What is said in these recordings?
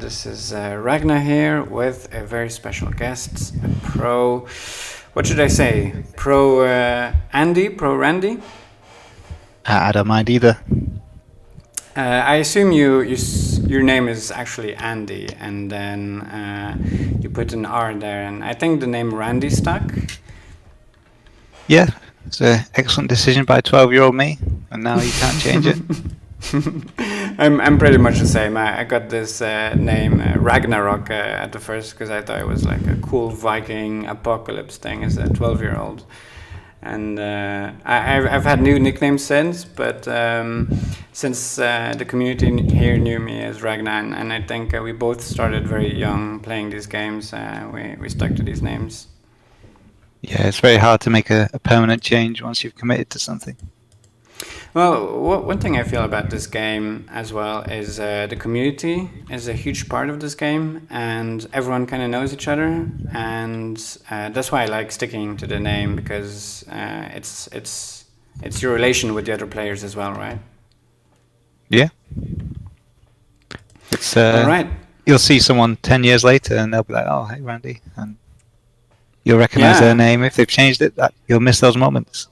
This is Ragnar here with a very special guest, a pro. What should I say? Pro Andy? Pro Randy? I don't mind either. I assume your name is actually Andy, and then you put an R there, and I think the name Randy stuck. Yeah, it's an excellent decision by 12-year-old me, and now you can't change it. I'm pretty much the same. I got this name Ragnarok at the first because I thought it was like a cool Viking apocalypse thing as a 12-year-old. And I've had new nicknames since, but since the community here knew me as Ragnar, and I think we both started very young playing these games, we stuck to these names. Yeah, it's very hard to make a permanent change once you've committed to something. Well, one thing I feel about this game as well is the community is a huge part of this game, and everyone kind of knows each other, and that's why I like sticking to the name because it's your relation with the other players as well, right? Yeah. It's All right. You'll see someone 10 years later, and they'll be like, "Oh, hey, Randy," and you'll recognize their name. If they've changed it, you'll miss those moments.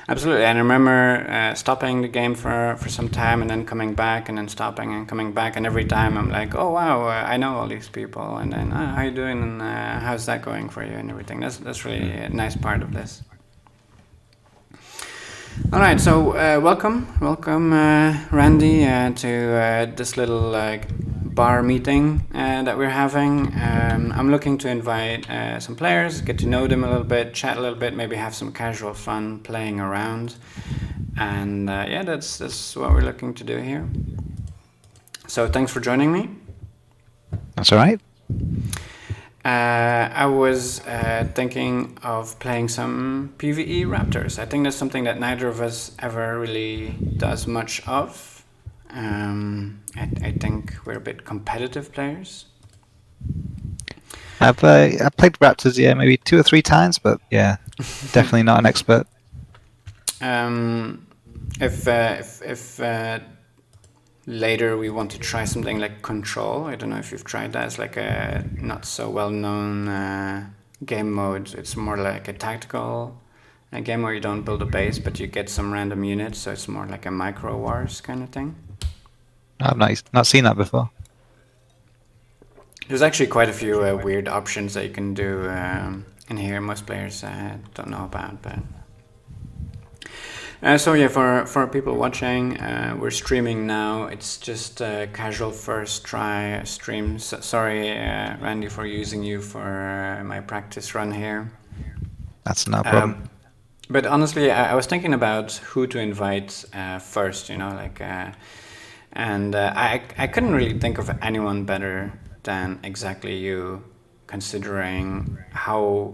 Absolutely. And I remember stopping the game for some time and then coming back and then stopping and coming back. And every time I'm like, oh, wow, I know all these people. And then, how you doing? And how's that going for you and everything? That's really a nice part of this. All right, so welcome, Randy, to this little bar meeting that we're having. I'm looking to invite some players, get to know them a little bit, chat a little bit, maybe have some casual fun playing around, and yeah, that's what we're looking to do here. So thanks for joining me. That's all right. I was thinking of playing some PvE Raptors. I think that's something that neither of us ever really does much of. I think we're a bit competitive players. I've played Raptors, yeah, maybe 2 or 3 times, but yeah, definitely not an expert. If later we want to try something like Control. I don't know if you've tried that. It's like a not so well-known game mode. It's more like a tactical game where you don't build a base, but you get some random units, so it's more like a micro wars kind of thing. I've not seen that before. There's actually quite a few weird options that you can do in here. Most players don't know about, but... so yeah, for people watching, we're streaming now. It's just a casual first try stream. Sorry, Randy, for using you for my practice run here. That's no problem. But honestly, I was thinking about who to invite first, and I couldn't really think of anyone better than exactly you, considering how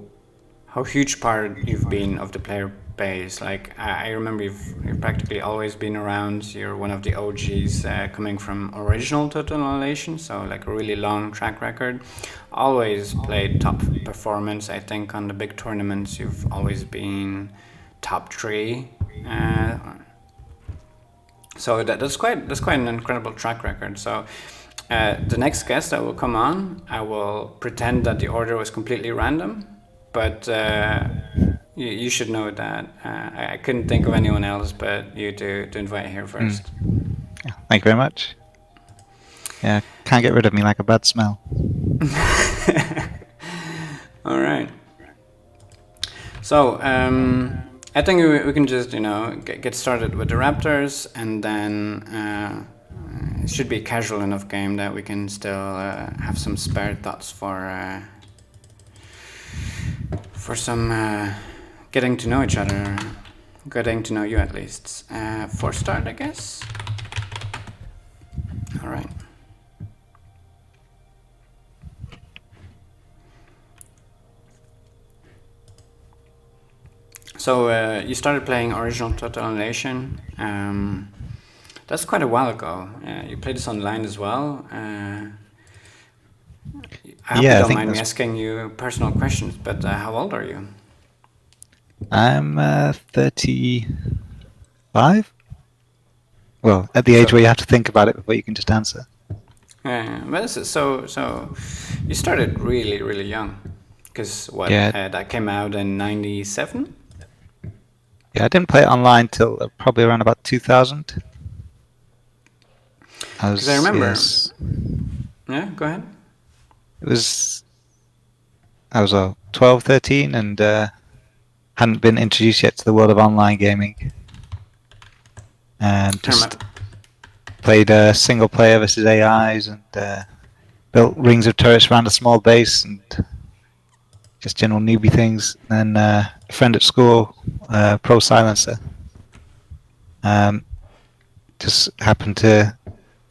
huge part you've been of the player base. Like I remember you've practically always been around. You're one of the OGs coming from original Total Annihilation, so like a really long track record. Always played top performance. I think on the big tournaments you've always been top 3. So that's quite an incredible track record. So the next guest that will come on, I will pretend that the order was completely random, but you should know that I couldn't think of anyone else but you to invite here first. Yeah, thank you very much. Yeah, can't get rid of me like a bad smell. All right. So I think we can just get started with the Raptors, and then it should be a casual enough game that we can still have some spare thoughts for some getting to know each other, getting to know you at least. For start, I guess. All right. So you started playing original Total Annihilation. That's quite a while ago. You played this online as well. I hope you don't mind me asking you personal questions, but how old are you? I'm 35. Well, at the age where you have to think about it before you can just answer. But so you started really really young, because what Yeah, that came out in '97. yeah. I didn't play it online till probably around about 2000. I Because I was remember. yes. Yeah, go ahead. It was I was 12, 13, and hadn't been introduced yet to the world of online gaming, and I remember. just played single player versus AIs, and built rings of turrets around a small base, and just general newbie things. And then a friend at school, Pro Silencer, um, just happened to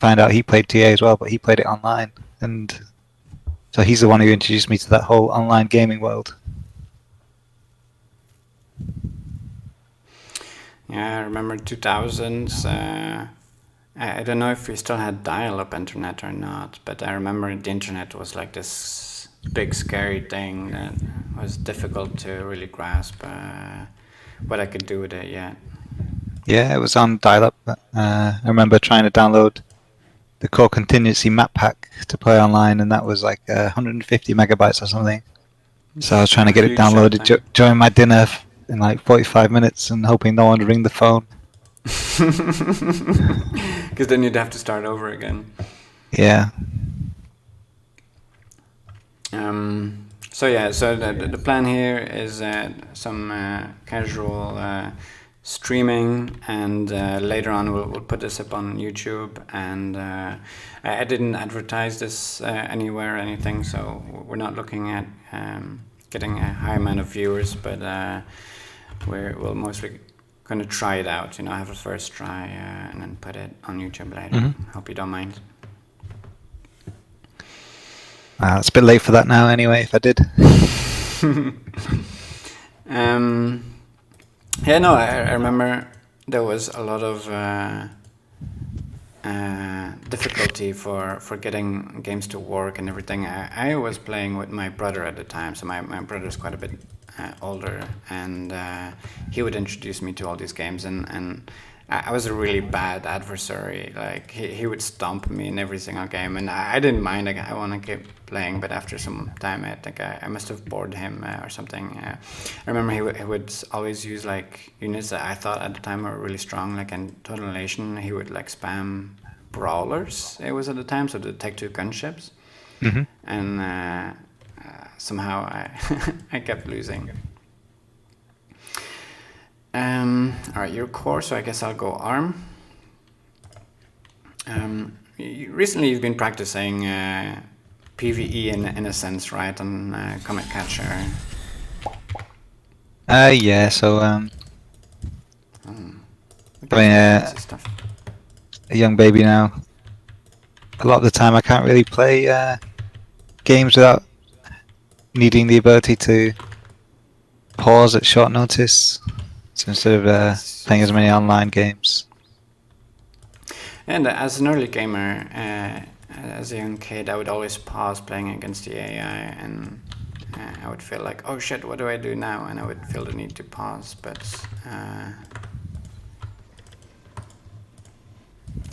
find out he played TA as well, but he played it online, and so he's the one who introduced me to that whole online gaming world. Yeah, I remember 2000s. I don't know if we still had dial-up internet or not, but I remember the internet was like this big scary thing that was difficult to really grasp what I could do with it yet. Yeah, it was on dial-up. I remember trying to download the core contingency map pack to play online, and that was like 150 megabytes or something. So I was trying A to get it huge downloaded thing. during my dinner in like 45 minutes, and hoping no one would ring the phone. Because then you'd have to start over again. Yeah. So yeah, so the plan here is some casual streaming, and later on we'll put this up on YouTube. And I didn't advertise this anywhere or anything, so we're not looking at getting a high amount of viewers, but we'll mostly going to try it out. You know, have a first try and then put it on YouTube later. Mm-hmm. Hope you don't mind. It's a bit late for that now anyway, if I did. Yeah, no, I remember there was a lot of difficulty for getting games to work and everything. I was playing with my brother at the time, so my brother's quite a bit older, and he would introduce me to all these games, and I was a really bad adversary. Like he would stomp me in every single game, and I didn't mind. Like, I want to keep playing, but after some time, I think I must have bored him or something. I remember he would always use like units that I thought at the time were really strong. Like in Total Nation, he would like spam brawlers. It was at the time, so the Tech 2 gunships, Mm-hmm. and somehow I kept losing. All right, your core, so I guess I'll go ARM. Recently you've been practicing PvE in a sense, right, on Comet Catcher. Yeah, so Okay, I mean, fancy stuff. a young baby now. A lot of the time I can't really play games without needing the ability to pause at short notice. So instead of playing as many online games. And as an early gamer, as a young kid, I would always pause playing against the AI, and I would feel like, oh shit, what do I do now? And I would feel the need to pause, but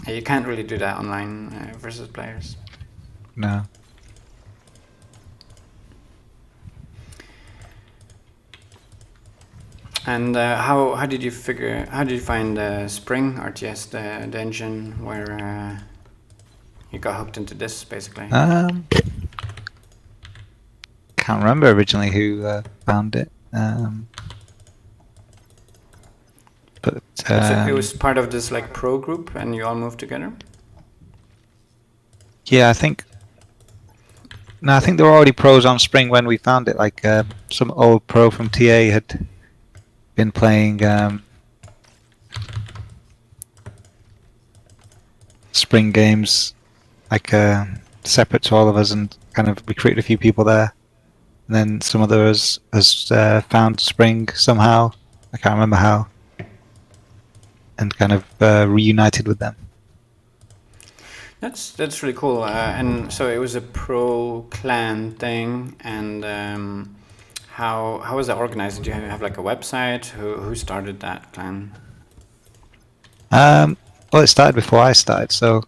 you can't really do that online versus players. No. And how did you find Spring RTS, the engine where you got hooked into this basically? Can't remember originally who found it. But It was part of this like pro group, and you all moved together. yeah, I think there were already pros on Spring when we found it. Like some old pro from TA had been playing Spring games, like separate to all of us, and kind of recruited a few people there. And then some others has found Spring somehow. I can't remember how, and kind of reunited with them. That's really cool. And so it was a pro clan thing, and how was that organized? Did you have like a website? Who started that clan? Well, it started before I started, so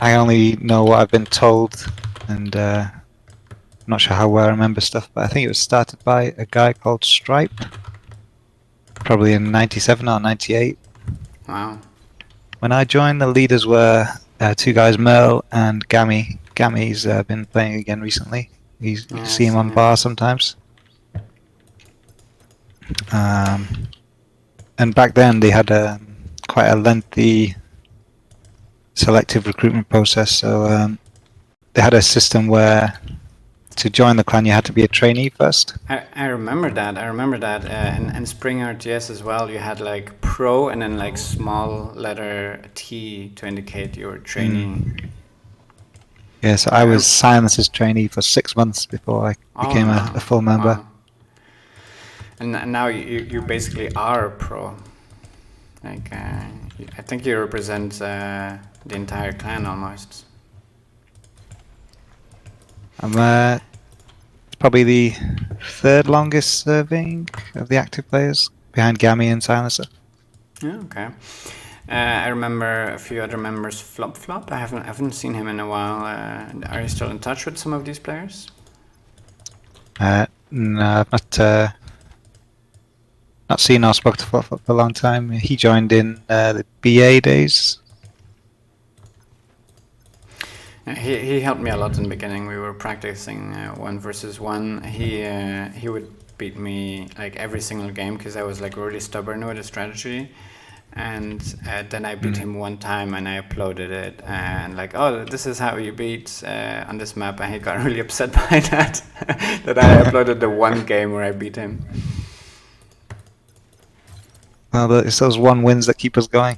I only know what I've been told, and I'm not sure how well I remember stuff, but I think it was started by a guy called Stripe, probably in 97 or 98. Wow. When I joined, the leaders were two guys, Merle and Gammy. Gammy's been playing again recently. You Yeah, see I've him seen on him. bar sometimes. And back then they had quite a lengthy selective recruitment process. So they had a system where to join the clan you had to be a trainee first. I remember that. I remember that. And Spring RTS as well. You had like pro and then like small letter T to indicate you were trainee. Yeah, so I was Silence's trainee for 6 months before I Oh became no! a full member. Wow. And now you basically are a pro. Like I think you represent the entire clan almost. I'm probably the third longest serving of the active players, behind Gammy and Silencer. Yeah. Okay. I remember a few other members. Flop Flop. I haven't seen him in a while. Are you still in touch with some of these players? No, I've not seen or spoken to Flop for a long time. He joined in the BA days. He helped me a lot in the beginning. We were practicing 1v1. He would beat me like every single game because I was like really stubborn with the strategy. And then I beat him one time and I uploaded it and like, oh, this is how you beat on this map, and he got really upset by that that I uploaded the one game where I beat him. Well, it's those one wins that keep us going.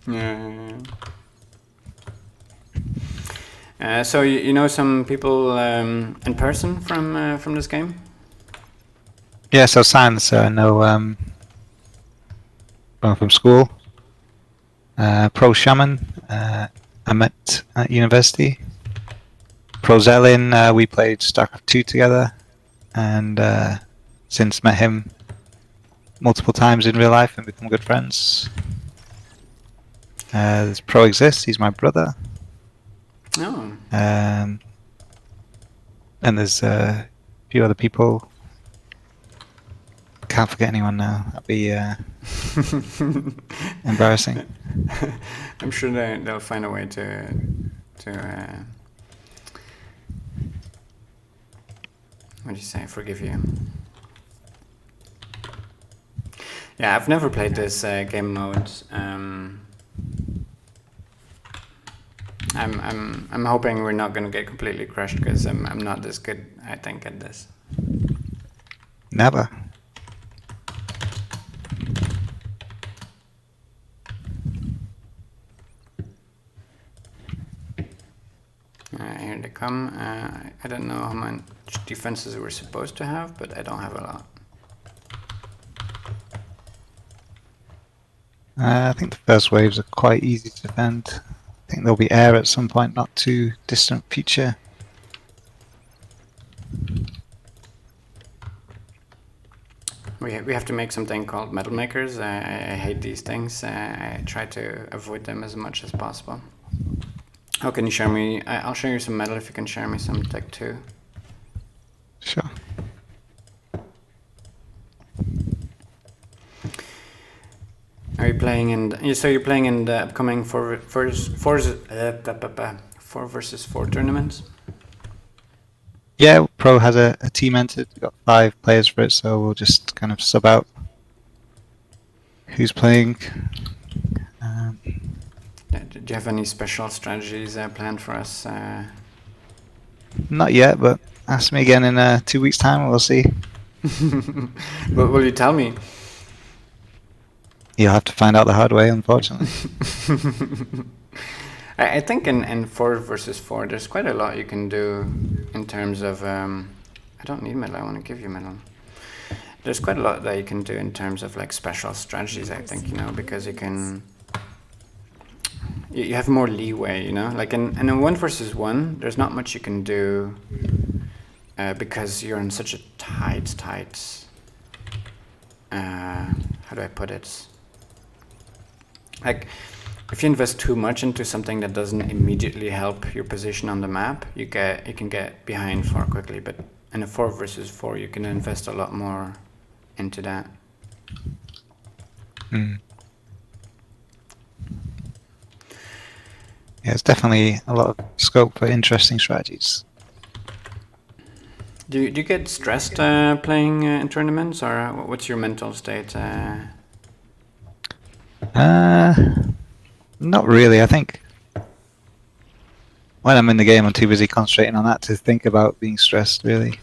Yeah. So you know some people in person from this game? Yeah, so Silencer I know from school. Pro Shaman I met at university. Pro Zelin we played StarCraft 2 together, and since met him multiple times in real life and become good friends. There's Pro Exist, he's my brother. Oh. And there's a few other people. Can't forget anyone now. That'd be embarrassing. I'm sure they'll find a way to what do you say? Forgive you. Yeah, I've never played this game mode. I'm hoping we're not gonna get completely crushed because I'm not this good, I think, at this. Never. Here they come. I don't know how much defenses we're supposed to have, but I don't have a lot. I think the first waves are quite easy to defend. I think there'll be air at some point, not too distant future. We have to make something called metal makers. I hate these things. I try to avoid them as much as possible. Oh, can you share me? I'll show you some metal if you can share me some tech too. Sure. Are you playing in? So you're playing in the upcoming 4v4 tournaments? Yeah, Pro has a team entered. We've got 5 players for it, so we'll just kind of sub out who's playing. Do you have any special strategies planned for us? Not yet, but ask me again in 2 weeks' time and we'll see. But will you tell me? You'll have to find out the hard way, unfortunately. I think in 4v4 there's quite a lot you can do in terms of I don't need metal, I want to give you metal. There's quite a lot that you can do in terms of like special strategies, I think, you know, because you have more leeway, you know, like in a 1v1 there's not much you can do because you're in such a tight how do I put it, like if you invest too much into something that doesn't immediately help your position on the map, you can get behind far quickly. But in a 4 versus 4, you can invest a lot more into that. Mm. Yeah, it's definitely a lot of scope for interesting strategies. Do you get stressed playing in tournaments, or what's your mental state? Not really. I think when I'm in the game, I'm too busy concentrating on that to think about being stressed, really.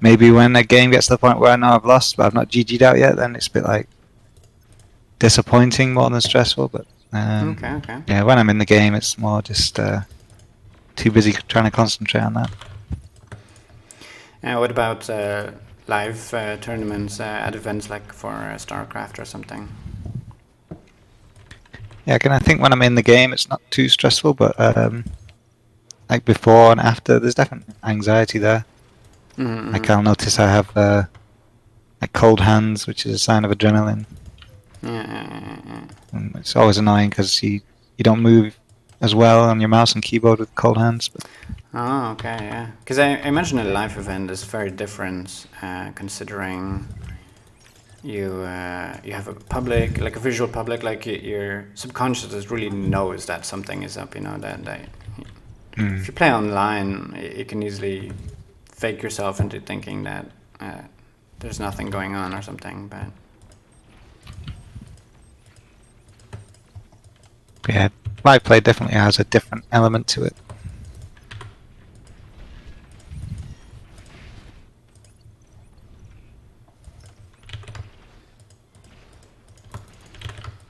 Maybe when a game gets to the point where I know I've lost, but I've not GG'd out yet, then it's a bit like disappointing more than stressful. But Okay. yeah, when I'm in the game, it's more just too busy trying to concentrate on that. What about live tournaments at events like for StarCraft or something? Yeah, I think when I'm in the game, it's not too stressful, but like before and after, there's definitely anxiety there. Mm-hmm. Like I'll notice I have like cold hands, which is a sign of adrenaline. Yeah. And it's always annoying because you don't move as well on your mouse and keyboard with cold hands. But Oh, okay, yeah. Because I imagine a live event is very different, considering you have a public, like a visual public, like your subconscious really knows that something is up. You know that if you play online, you can easily fake yourself into thinking that there's nothing going on or something. But yeah, live play definitely has a different element to it.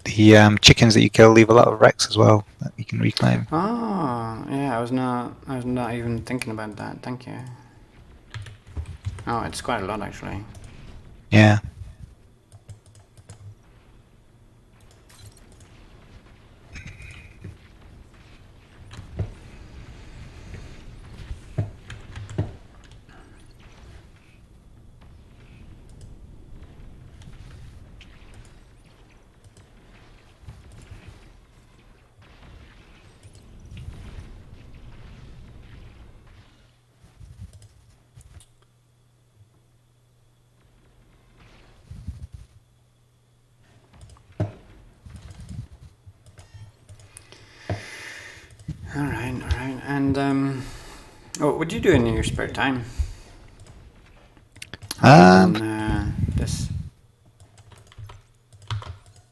The chickens that you kill leave a lot of wrecks as well that you can reclaim. oh yeah, I was not even thinking about that. Thank you. Oh, it's quite a lot actually. Yeah. All right. And what do you do in your spare time? Other than this.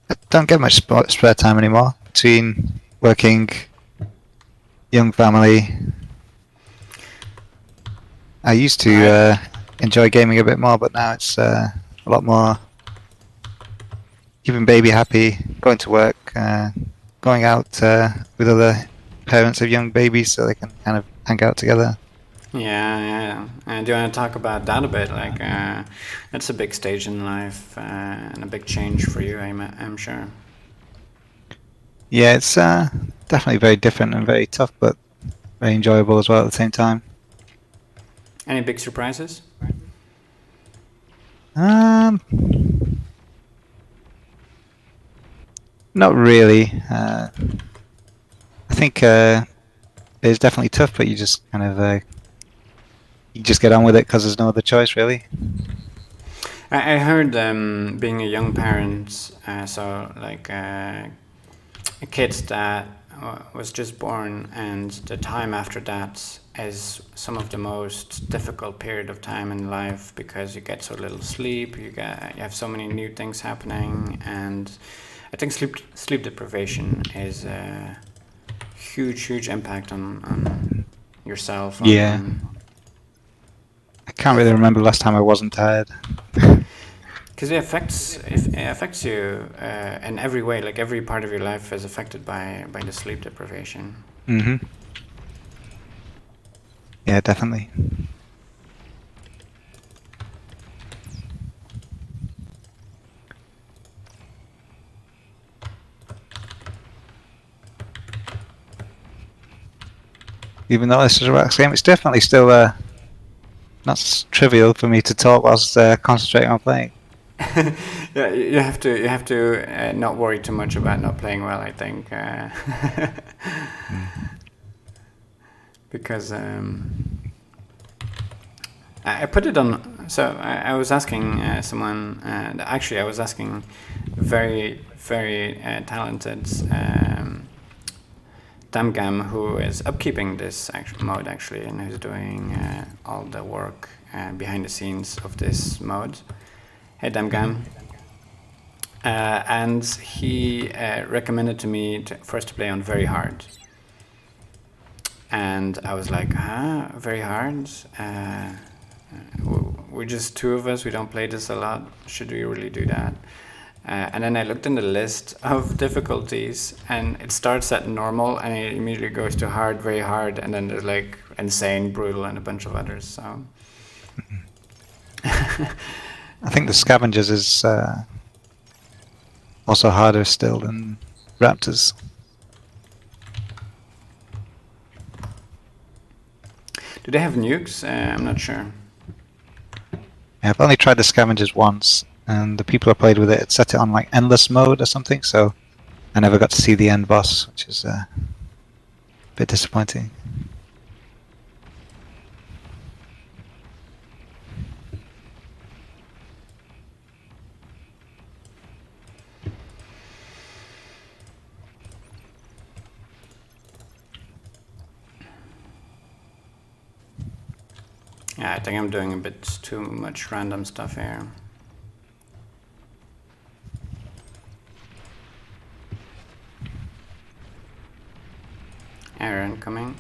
I don't get much spare time anymore between working, young family. I used to enjoy gaming a bit more, but now it's a lot more keeping baby happy, going to work, going out with other parents of young babies so they can kind of hang out together. Yeah. Do you want to talk about that a bit? Like, that's a big stage in life and a big change for you, I'm sure. Yeah, it's definitely very different and very tough, but very enjoyable as well at the same time. Any big surprises? Not really. I think it's definitely tough, but you just kind of you just get on with it because there's no other choice, really. I heard being a young parent, so like a kid that was just born, and the time after that is some of the most difficult period of time in life because you get so little sleep, you have so many new things happening, and I think sleep deprivation is a huge impact on yourself. Yeah. I can't really remember the last time I wasn't tired. Because it affects you in every way. Like every part of your life is affected by the sleep deprivation. Mm-hmm. Yeah, definitely. Even though this is a relaxed game, it's definitely still not trivial for me to talk whilst concentrating on playing. Yeah, you have to not worry too much about not playing well, I think, because I put it on. So I was asking someone. Actually, I was asking very talented Damgam, who is upkeeping this mode actually, and who's doing all the work behind the scenes of this mode. Hey Damgam. And he recommended to me first to play on very hard. And I was like, very hard? We're just two of us, we don't play this a lot. Should we really do that? And then I looked in the list of difficulties, and it starts at normal, and it immediately goes to hard, very hard, and then there's like insane, brutal, and a bunch of others. So I think the Scavengers is also harder still than Raptors. Do they have nukes? I'm not sure. I've only tried the Scavengers once, and the people I played with it had set it on like endless mode or something, so I never got to see the end boss, which is a bit disappointing. Yeah, I think I'm doing a bit too much random stuff here. Aaron coming.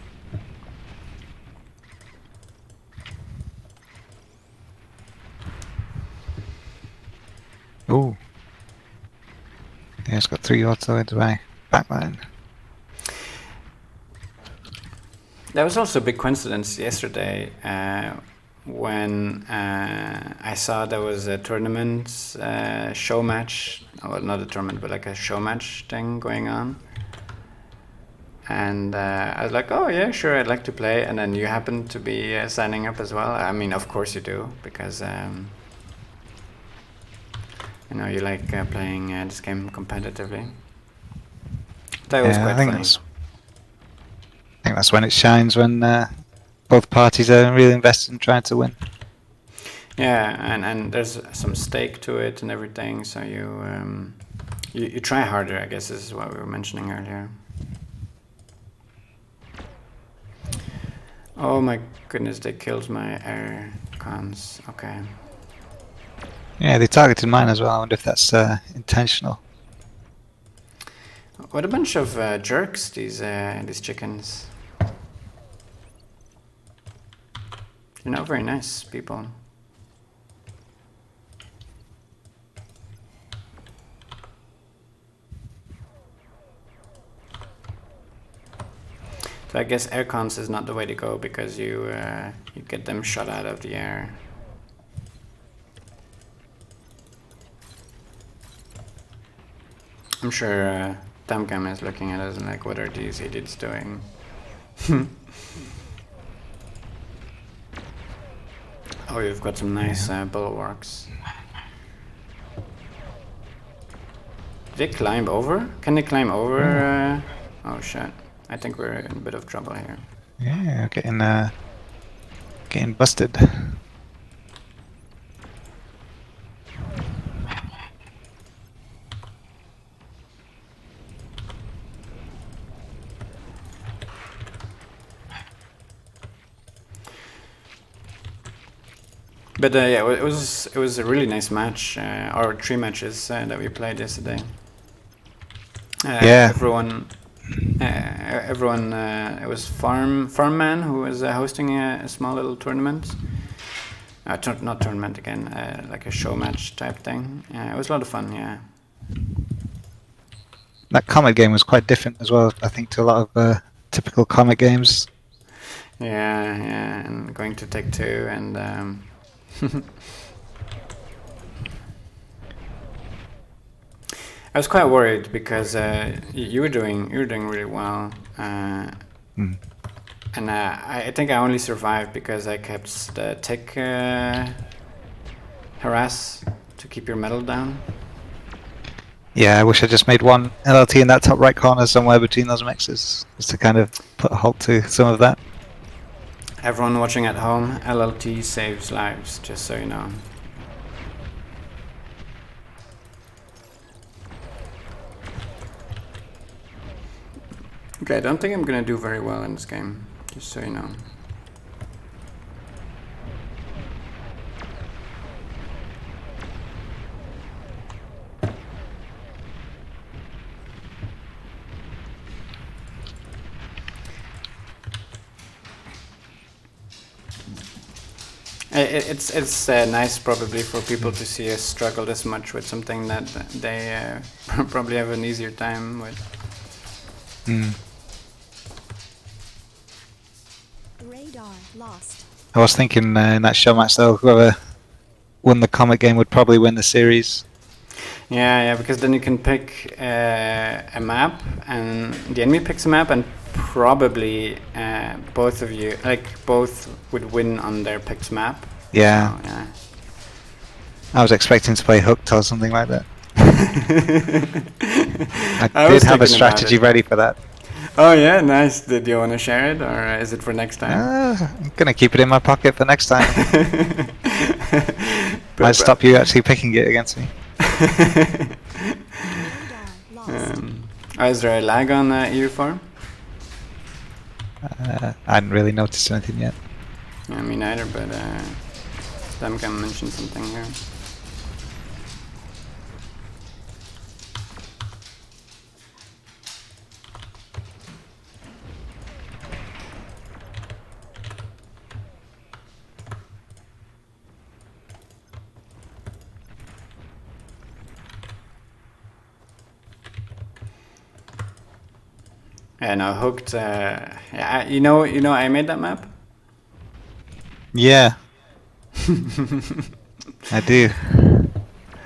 Ooh. Yeah, it's got 3 auto into my backline. That was also a big coincidence yesterday when I saw there was a tournament, Showmatch, well, not a tournament, but like a Showmatch thing going on. And I was like, oh yeah, sure, I'd like to play. And then you happened to be signing up as well. I mean, of course you do, because you know, you like playing this game competitively. That was quite funny. I think that's when it shines, when both parties are really invested in trying to win. Yeah, and there's some stake to it and everything, so you try harder, I guess. This is what we were mentioning earlier. Oh my goodness, they killed my air cons. Okay. Yeah, they targeted mine as well. I wonder if that's intentional. What a bunch of jerks, these chickens. You're not very nice people. So I guess air cons is not the way to go, because you get them shot out of the air. I'm sure Tamcam is looking at us and like, what are these idiots doing? Oh, you've got some nice bulwarks. Did they climb over? Can they climb over? Oh shit. I think we're in a bit of trouble here. Yeah, getting busted. But yeah, it was a really nice match, or 3 matches that we played yesterday. Yeah. Everyone. It was Farmman who was hosting a small little tournament. Not tournament again, like a show match type thing. It was a lot of fun, yeah. That comet game was quite different as well, I think, to a lot of typical comet games. Yeah, and going to take 2 and. I was quite worried because you were doing really well, and I think I only survived because I kept the tick harass to keep your metal down. Yeah, I wish I just made one LLT in that top right corner somewhere between those mixes, just to kind of put a halt to some of that. Everyone watching at home, LLT saves lives, just so you know. Okay, I don't think I'm gonna do very well in this game, just so you know. It's nice probably for people to see us struggle this much with something that they probably have an easier time with. Radar lost. I was thinking in that Showmatch though, whoever won the comic game would probably win the series. Yeah, because then you can pick a map, and the enemy picks a map, and probably both of you, both would win on their picked map. Yeah. So, yeah. I was expecting to play Hooked or something like that. I was did have a thinking about strategy it. ready for that. Oh yeah, nice. Did you want to share it, or is it for next time? I'm gonna keep it in my pocket for next time. Might stop you actually picking it against me. Is there a lag on EU4? I hadn't really noticed anything yet. Yeah, me neither, but Them can mention something here. Yeah, no, Hooked. Yeah, you know, I made that map. Yeah, I do.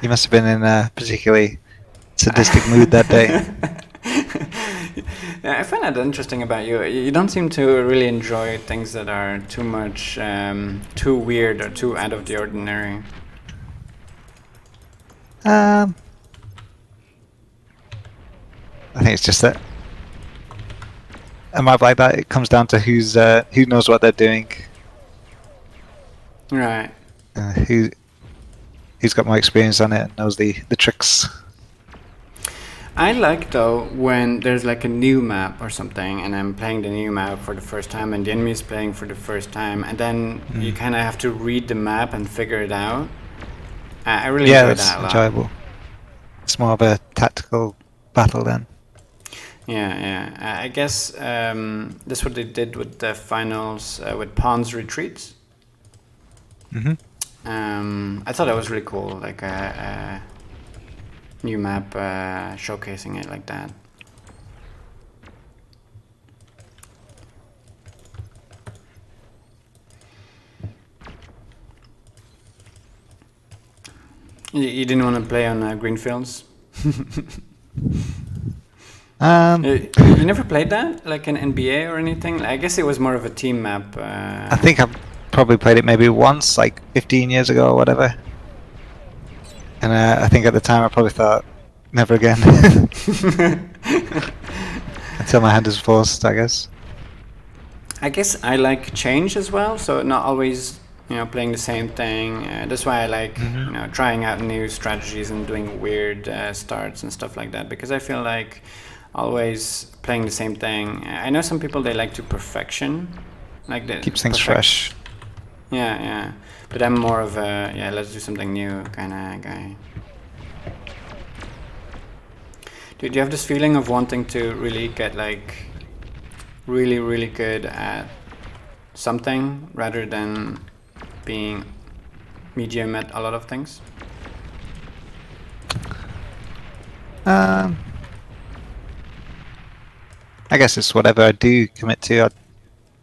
You must have been in a particularly sadistic mood that day. Yeah, I find that interesting about you. You don't seem to really enjoy things that are too much, too weird or too out of the ordinary. I think it's just that a map like that, it comes down to who knows what they're doing, Right. who's got more experience on it and knows the tricks. I like though when there's like a new map or something, and I'm playing the new map for the first time, and the enemy is playing for the first time, and then you kind of have to read the map and figure it out. I really enjoy that a lot. Enjoyable. It's more of a tactical battle then. Yeah. I guess this is what they did with the finals with Pawns Retreats. I thought that was really cool, like a new map showcasing it like that. You didn't want to play on Greenfields? You never played that, like an NBA or anything? I guess it was more of a team map. I think I've probably played it maybe once, like 15 years ago or whatever. And I think at the time I probably thought, never again. Until my hand was forced, I guess. I guess I like change as well, so not always, playing the same thing. That's why I like, trying out new strategies and doing weird starts and stuff like that, because I feel like always playing the same thing. I know some people, they like to perfection, like the Keeps things fresh. Yeah. But I'm more of a let's do something new kind of guy. Do you have this feeling of wanting to really get like really, really good at something rather than being medium at a lot of things? I guess it's whatever I do commit to, I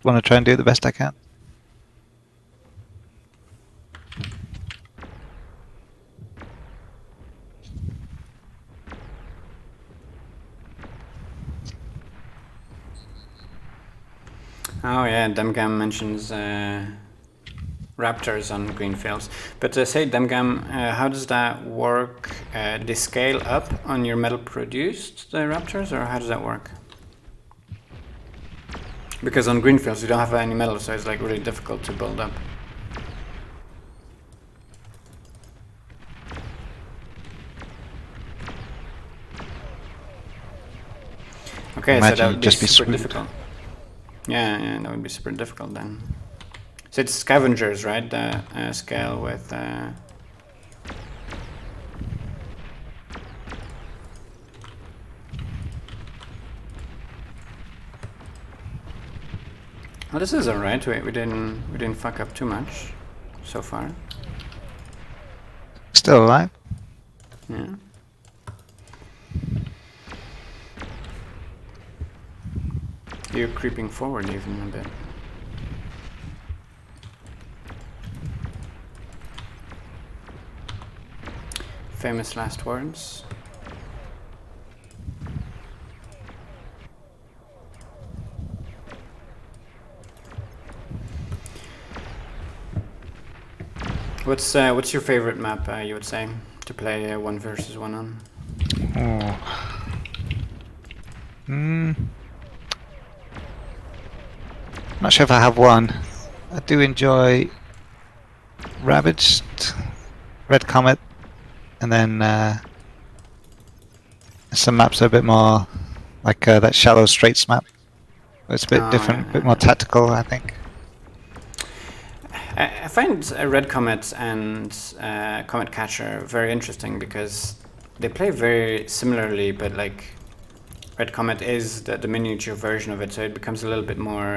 want to try and do it the best I can. Oh yeah, Demgam mentions raptors on green fields. But say Demgam, how does that work? Do they scale up on your metal produced, the raptors, or how does that work? Because on green fields you don't have any metal, so it's like really difficult to build up. Okay, so that would be super difficult. Yeah, that would be super difficult then. So it's scavengers, right? The scale with... Well, this is alright. We didn't fuck up too much so far. Still alive. Yeah. You're creeping forward even a bit. Famous last words. What's your favorite map? You would say to play 1 versus 1 on? Not sure if I have one. I do enjoy Ravaged, Red Comet, and then some maps are a bit more like that Shallow Straits map. It's a bit different, a bit more tactical, I think. I find Red Comet and Comet Catcher very interesting because they play very similarly, but like Red Comet is the miniature version of it, so it becomes a little bit more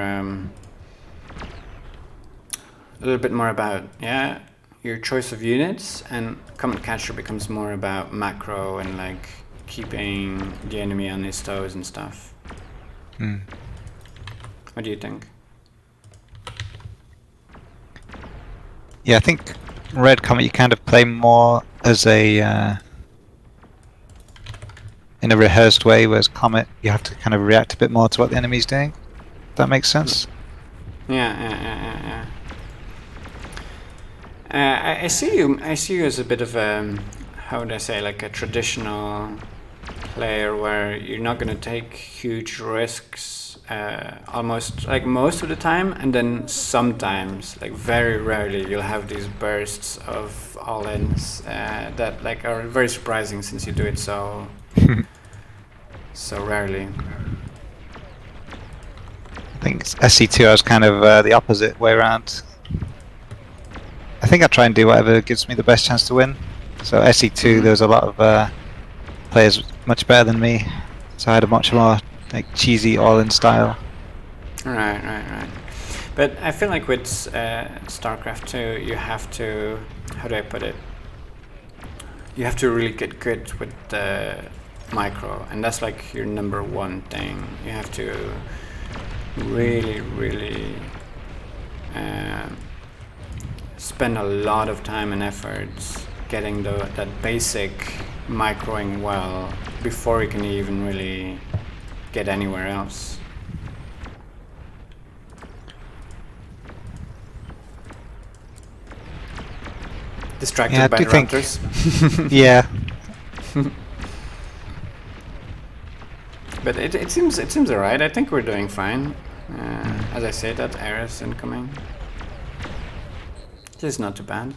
about your choice of units, and Comet Catcher becomes more about macro and like keeping the enemy on his toes and stuff. What do you think? Yeah, I think Red Comet you kind of play more as a in a rehearsed way, whereas Comet you have to kind of react a bit more to what the enemy's doing. If that makes sense? Yeah. I see you as a bit of a, how would I say, like a traditional player where you're not going to take huge risks almost like most of the time, and then sometimes, like very rarely, you'll have these bursts of all-ins that like are very surprising since you do it so rarely. I think SC2 I was kind of the opposite way around. I think I try and do whatever gives me the best chance to win. So SC2 there's a lot of players much better than me, so I had a much more like cheesy all-in style. Right. But I feel like with StarCraft 2 you have to, how do I put it? You have to really get good with the micro, and that's like your number one thing. You have to really spend a lot of time and effort getting that basic microing well before you can even really get anywhere else. Distracted by the raptors. Yeah. But it seems alright. I think we're doing fine. As I say, that errors incoming. This is not too bad.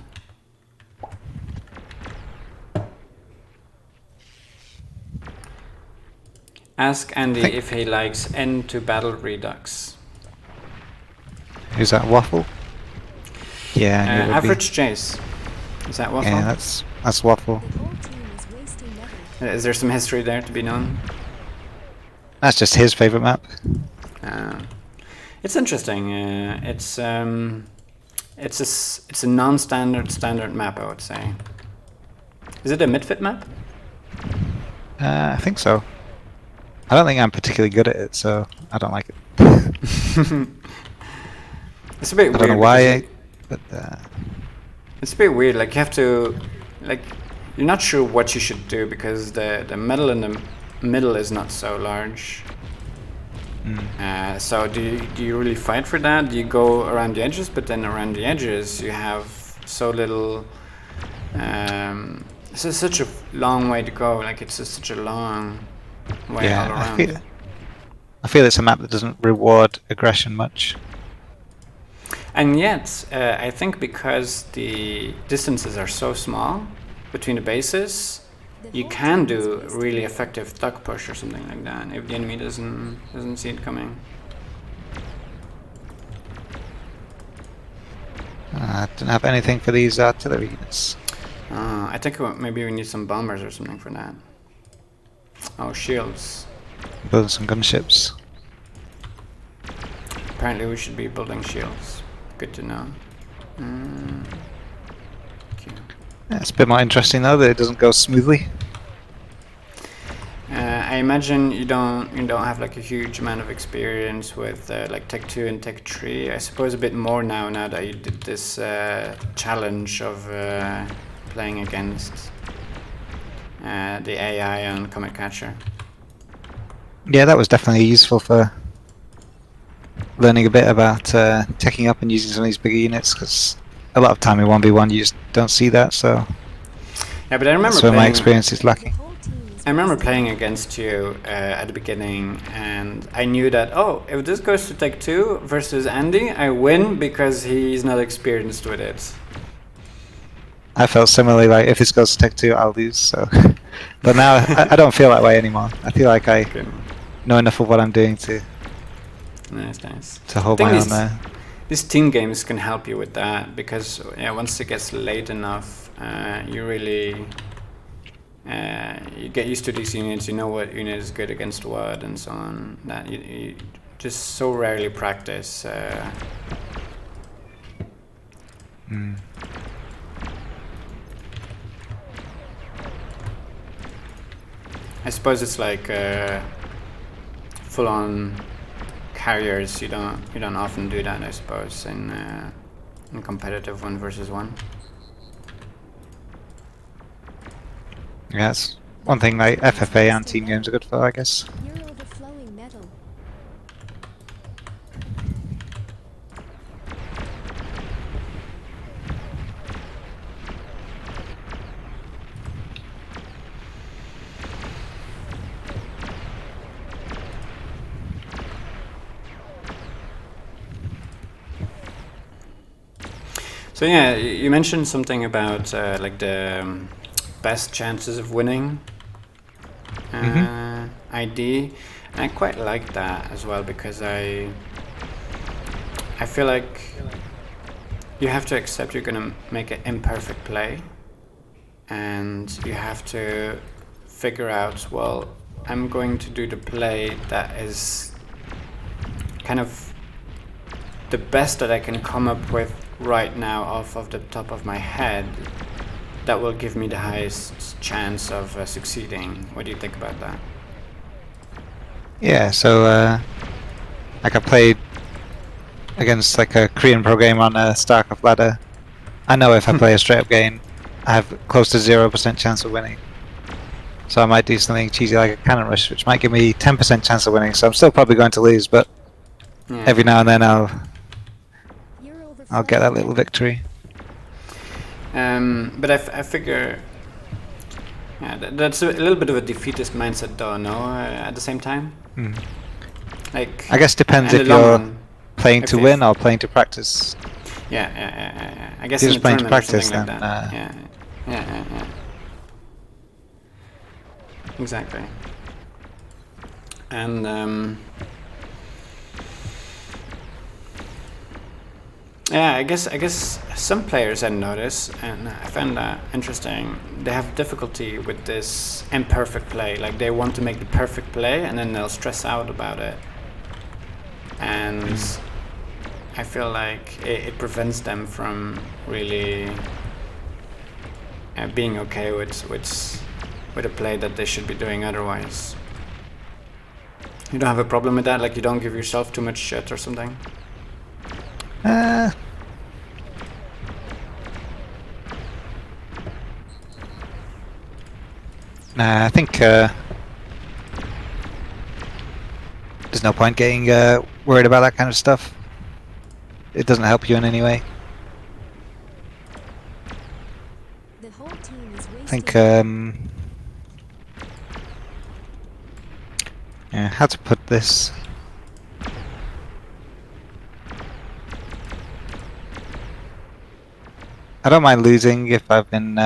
Ask Andy if he likes end to battle redux. Is that Waffle? Yeah. Average Chase. Is that Waffle? Yeah, that's Waffle. Is there some history there to be known? That's just his favorite map. It's interesting. It's a non-standard map, I would say. Is it a mid-fit map? I think so. I don't think I'm particularly good at it, so I don't like it. It's a bit weird. I don't know why, but it's a bit weird. Like you have to, like, you're not sure what you should do because the metal in the middle is not so large. So do you really fight for that? Do you go around the edges? But then around the edges you have so little. This is such a long way to go. Like it's just such a long way all around. I feel it's a map that doesn't reward aggression much. And yet, I think because the distances are so small between the bases, you can do really effective duck push or something like that if the enemy doesn't see it coming. I don't have anything for these artillery units. I think maybe we need some bombers or something for that. Oh, shields. Building some gunships. Apparently we should be building shields. Good to know. Okay. Yeah, it's a bit more interesting though that it doesn't go smoothly. I imagine you don't have like a huge amount of experience with like Tech 2 and Tech 3. I suppose a bit more now that you did this challenge of playing against the AI on Comet Catcher. Yeah, that was definitely useful for learning a bit about teching up and using some of these bigger units, because a lot of time in 1v1 you just don't see that, so yeah, but I remember that's where my experience is lacking. I remember playing against you at the beginning, and I knew that, oh, if this goes to Tech 2 versus Andy, I win because he's not experienced with it. I felt similarly, like if this goes to Tech 2 I'll lose, so but now I don't feel that way anymore. I feel like I know enough of what I'm doing to nice to hold my own there. These team games can help you with that, because yeah, once it gets late enough, you really you get used to these units. You know what unit is good against what and so on. That you just so rarely practice. I suppose it's like full-on carriers. You don't often do that, I suppose, in competitive 1 versus 1. Yeah, that's one thing like FFA and team games are good for, I guess. You're overflowing metal. So yeah, you mentioned something about like the best chances of winning ID, and I quite like that as well, because I feel like you have to accept you're gonna make an imperfect play, and you have to figure out, well, I'm going to do the play that is kind of the best that I can come up with right now off of the top of my head, that will give me the highest chance of succeeding. What do you think about that? Yeah, so like I played against like a Korean pro game on a StarCraft ladder. I know if I play a straight up game, I have close to 0% chance of winning. So I might do something cheesy like a cannon rush, which might give me 10% chance of winning. So I'm still probably going to lose, but every now and then I'll get that little victory. But I figure, yeah, that's a little bit of a defeatist mindset, though. No, at the same time, like I guess depends if you're playing to win or playing to practice. Yeah. I guess if you're in just playing to practice, like then that. Yeah. Exactly. And yeah, I guess some players I notice, and I find that interesting, they have difficulty with this imperfect play. Like they want to make the perfect play, and then they'll stress out about it. And I feel like it prevents them from really being okay with a play that they should be doing otherwise. You don't have a problem with that? Like you don't give yourself too much shit or something? Nah, I think there's there's no point getting worried about that kind of stuff. It doesn't help you in any way. The whole team is I think, wasting. yeah, how to put this? I don't mind losing if I've been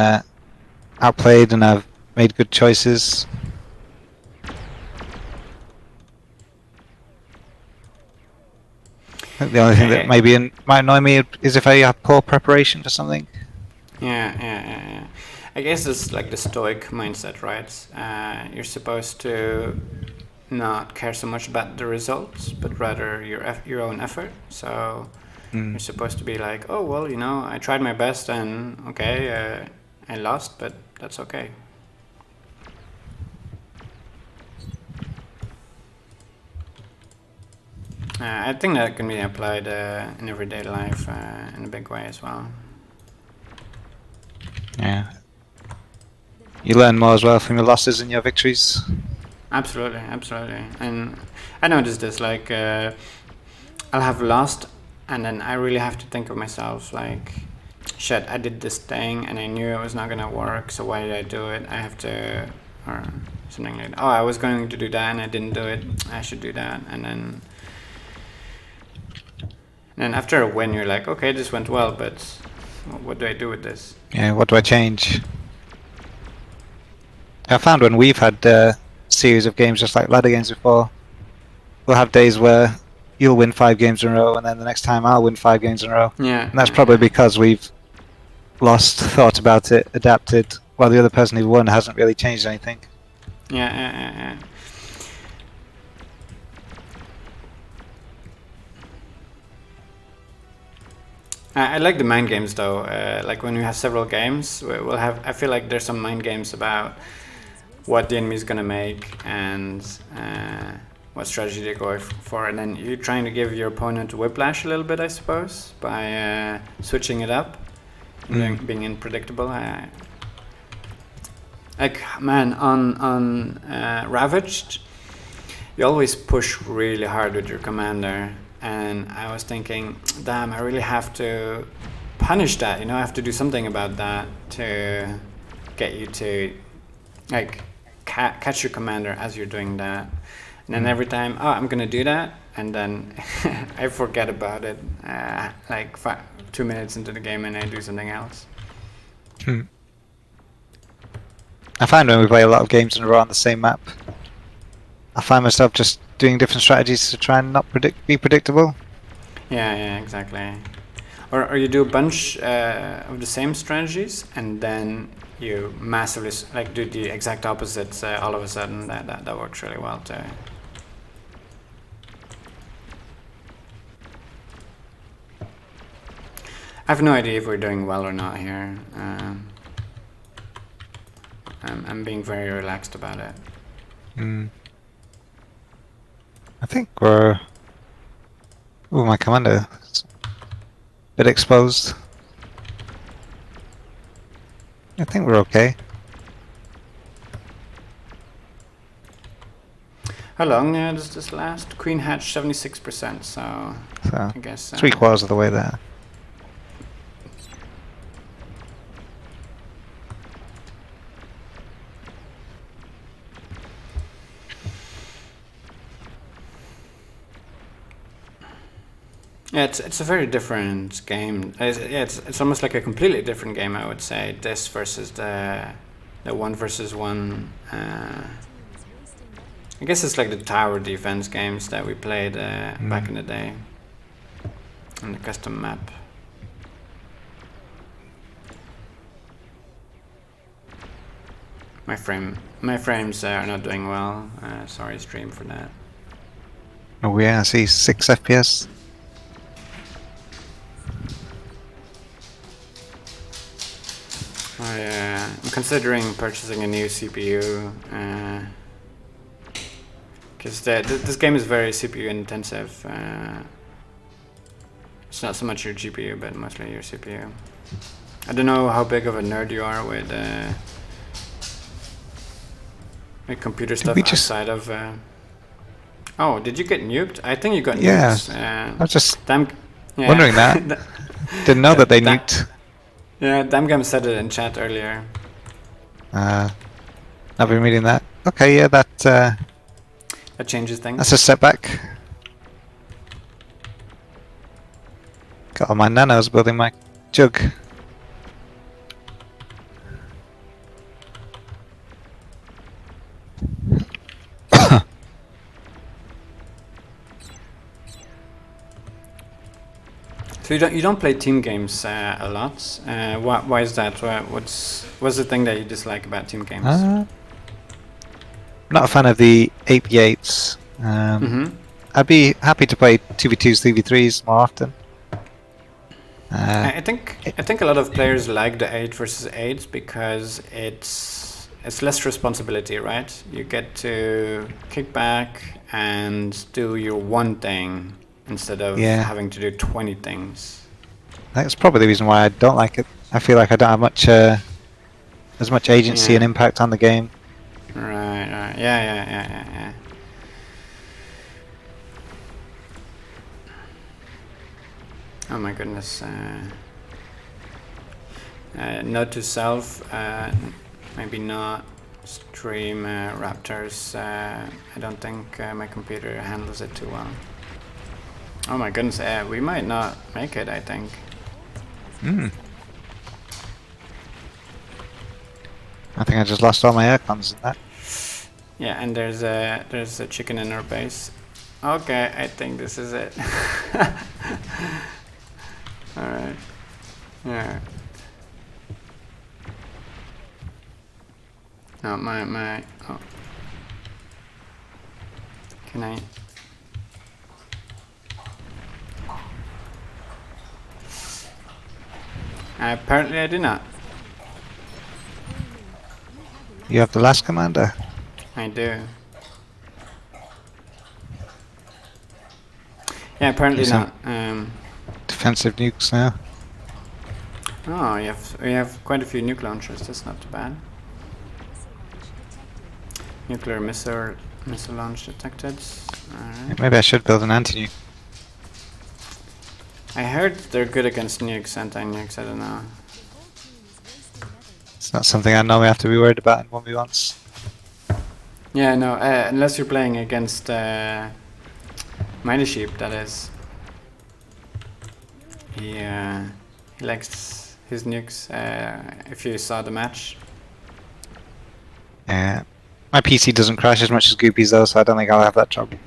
outplayed and I've made good choices. I think the only thing that maybe might annoy me is if I have poor preparation for something. Yeah. I guess it's like the stoic mindset, right? You're supposed to not care so much about the results, but rather your own effort. So you're supposed to be like, oh well, you know, I tried my best, and okay, I lost, but that's okay. I think that can be applied in everyday life in a big way as well. Yeah. You learn more as well from your losses and your victories. Absolutely. And I noticed this, like, I'll have lost, and then I really have to think of myself, like, shit, I did this thing, and I knew it was not gonna work, so why did I do it? I have to, or something like that. Oh, I was going to do that, and I didn't do it. I should do that, and then after a win, you're like, okay, this went well, but what do I do with this? Yeah, what do I change? I found when we've had a series of games just like ladder games before, we'll have days where you'll win 5 games in a row, and then the next time I'll win 5 games in a row. Yeah. And that's probably because we've lost, thought about it, adapted, while the other person who won hasn't really changed anything. Yeah. I like the mind games though. Like when we have several games, we'll have. I feel like there's some mind games about what the enemy is gonna make and what strategy they're going for, and then you're trying to give your opponent whiplash a little bit, I suppose, by switching it up, and being unpredictable. Like man, on Ravaged, you always push really hard with your commander. And I was thinking, damn, I really have to punish that, you know, I have to do something about that to get you to, like, catch your commander as you're doing that. And then every time, oh, I'm gonna do that, and then I forget about it, like 2 minutes into the game, and I do something else. I find when we play a lot of games in a row on the same map, I find myself just doing different strategies to try and not be predictable. Yeah, exactly. Or you do a bunch of the same strategies, and then you massively like do the exact opposites all of a sudden. That works really well too. I have no idea if we're doing well or not here. I'm being very relaxed about it. I think we're... Ooh, my commander is a bit exposed. I think we're okay. How long does this last? Queen hatch 76%, so I guess 3/4 of the way there. Yeah, it's a very different game. It's almost like a completely different game, I would say. This versus the 1v1. I guess it's like the tower defense games that we played back in the day on the custom map. My frames are not doing well. Sorry, stream, for that. Oh yeah, I see 6 FPS. I'm considering purchasing a new CPU because this game is very CPU intensive. It's not so much your GPU, but mostly your CPU. I don't know how big of a nerd you are with computer stuff outside of Oh, did you get nuked? I think you got Yeah, nuked. I was just Damn. Yeah. wondering that. Didn't know that they nuked. Yeah, Damgam said it in chat earlier. I've been reading that. Okay, yeah, That changes that's a things. setback. Got all my nanos building my jug. So you don't play team games a lot. Why is that? What's the thing that you dislike about team games? I'm not a fan of the 8v8s. I'd be happy to play 2v2s, 3v3s more often. I think a lot of players like the 8 versus 8 because it's less responsibility, right? You get to kick back and do your one thing instead of having to do 20 things. That's probably the reason why I don't like it. I feel like I don't have much as much agency and impact on the game. Right. Yeah. Oh my goodness. Note to self, maybe not stream raptors. I don't think my computer handles it too well. Oh my goodness, we might not make it, I think. I think I just lost all my air cons in that. Yeah, and there's a chicken in our base. Okay, I think this is it. Alright. Yeah. No, oh. Can I? Apparently I do not. You have the last commander? I do. Yeah, apparently not. Defensive nukes now. Oh, we have quite a few nuke launchers. That's not too bad. Nuclear missile launch detected. Alright. Maybe I should build an anti-nuke. I heard they're good against nukes, anti-nukes. I don't know. It's not something I normally have to be worried about in 1v1s. Yeah, no, unless you're playing against Mighty Sheep, that is. He likes his nukes, if you saw the match. Yeah. My PC doesn't crash as much as Goopy's though, so I don't think I'll have that trouble.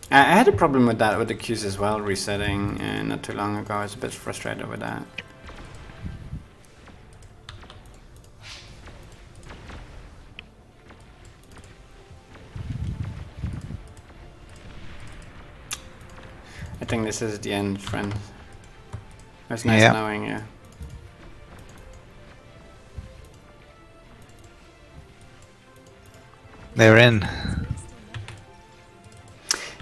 I had a problem with that with the queues as well, resetting not too long ago. I was a bit frustrated with that. I think this is the end, friend. It was nice knowing you. They're in.